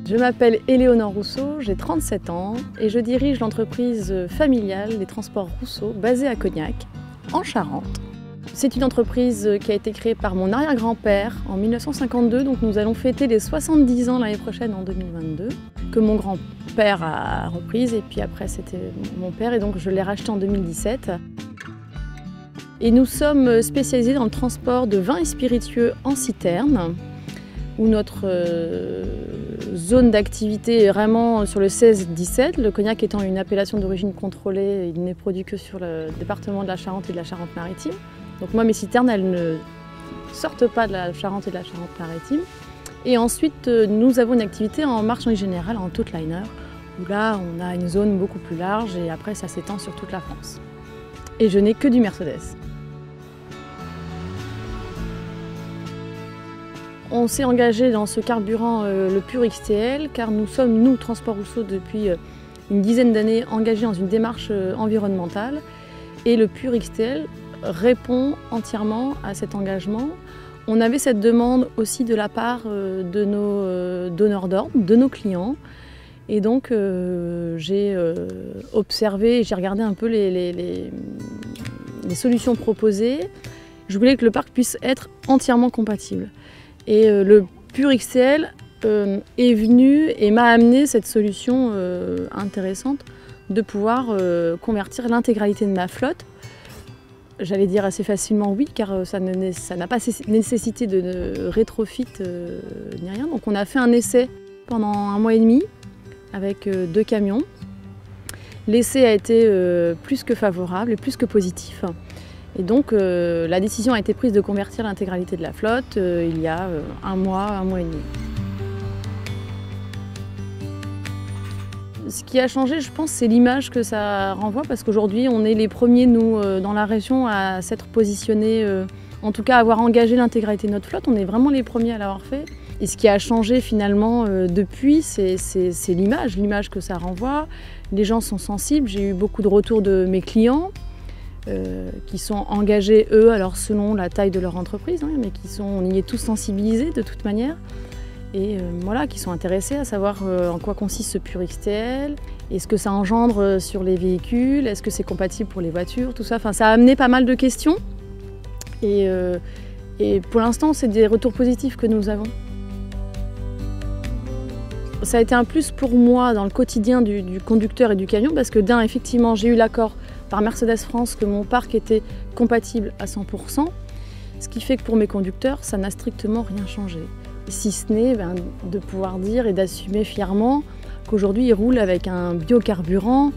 Je m'appelle Éléonore Rousseau, j'ai 37 ans et je dirige l'entreprise familiale des transports Rousseau basée à Cognac, en Charente. C'est une entreprise qui a été créée par mon arrière-grand-père en 1952, donc nous allons fêter les 70 ans l'année prochaine en 2022, que mon grand-père a reprise et puis après c'était mon père et donc je l'ai racheté en 2017. Et nous sommes spécialisés dans le transport de vins et spiritueux en citerne, où notre zone d'activité est vraiment sur le 16-17, le cognac étant une appellation d'origine contrôlée, il n'est produit que sur le département de la Charente et de la Charente-Maritime. Donc moi mes citernes elles ne sortent pas de la Charente et de la Charente-Maritime. Et ensuite nous avons une activité en marchandise générale, en tout liner, où là on a une zone beaucoup plus large et après ça s'étend sur toute la France. Et je n'ai que du Mercedes. On s'est engagé dans ce carburant le Pur XTL car nous sommes, nous, Transport Rousseau, depuis une dizaine d'années engagés dans une démarche environnementale et le Pur XTL répond entièrement à cet engagement. On avait cette demande aussi de la part de nos donneurs d'ordre, de nos clients et donc j'ai observé, j'ai regardé un peu les solutions proposées. Je voulais que le parc puisse être entièrement compatible. Et le Pur XTL est venu et m'a amené cette solution intéressante de pouvoir convertir l'intégralité de ma flotte. J'allais dire assez facilement oui, car ça n'a pas nécessité de rétrofit ni rien. Donc on a fait un essai pendant 1 mois et demi avec 2 camions. L'essai a été plus que favorable et plus que positif. Et donc la décision a été prise de convertir l'intégralité de la flotte il y a 1 mois et demi. Ce qui a changé, je pense, c'est l'image que ça renvoie parce qu'aujourd'hui on est les premiers, nous, dans la région à s'être positionnés, en tout cas à avoir engagé l'intégralité de notre flotte. On est vraiment les premiers à l'avoir fait. Et ce qui a changé finalement depuis, c'est l'image que ça renvoie. Les gens sont sensibles, j'ai eu beaucoup de retours de mes clients. Qui sont engagés, eux, alors selon la taille de leur entreprise, hein, mais on y est tous sensibilisés de toute manière, et voilà, qui sont intéressés à savoir en quoi consiste ce Pur XTL, est-ce que ça engendre sur les véhicules, est-ce que c'est compatible pour les voitures, tout ça. Enfin, ça a amené pas mal de questions, et pour l'instant, c'est des retours positifs que nous avons. Ça a été un plus pour moi dans le quotidien du conducteur et du camion, parce que d'un, effectivement, j'ai eu l'accord par Mercedes France que mon parc était compatible à 100%, ce qui fait que pour mes conducteurs, ça n'a strictement rien changé. Si ce n'est de pouvoir dire et d'assumer fièrement qu'aujourd'hui ils roulent avec un biocarburant,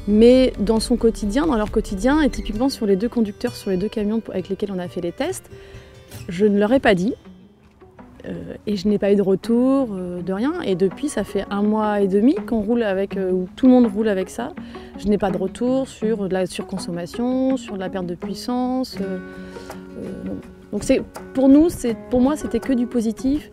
mais dans son quotidien, dans leur quotidien, et typiquement sur les 2 conducteurs, sur les 2 camions avec lesquels on a fait les tests, je ne leur ai pas dit. Et je n'ai pas eu de retour, de rien. Et depuis, ça fait 1 mois et demi qu'on roule avec, où tout le monde roule avec ça. Je n'ai pas de retour sur de la surconsommation, sur de la perte de puissance. Donc pour moi, c'était que du positif.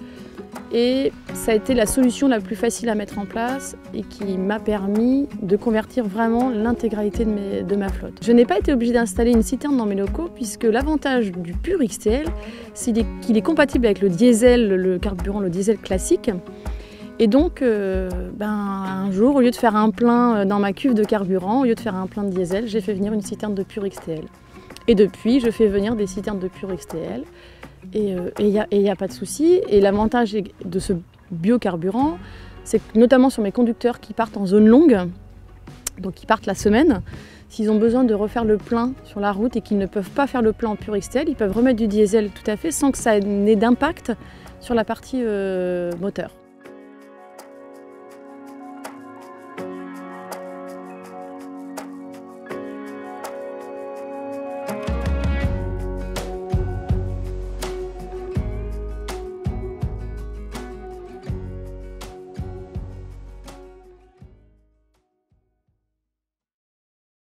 Et ça a été la solution la plus facile à mettre en place et qui m'a permis de convertir vraiment l'intégralité de ma flotte. Je n'ai pas été obligée d'installer une citerne dans mes locaux puisque l'avantage du Pur XTL, c'est qu'il est compatible avec le diesel, le carburant, le diesel classique. Et donc, un jour, au lieu de faire un plein dans ma cuve de carburant, au lieu de faire un plein de diesel, j'ai fait venir une citerne de Pur XTL. Et depuis, je fais venir des citernes de Pur XTL. Et il n'y a pas de souci. Et l'avantage de ce biocarburant, c'est que notamment sur mes conducteurs qui partent en zone longue, donc qui partent la semaine, s'ils ont besoin de refaire le plein sur la route et qu'ils ne peuvent pas faire le plein en Pur XTL, ils peuvent remettre du diesel tout à fait sans que ça n'ait d'impact sur la partie moteur.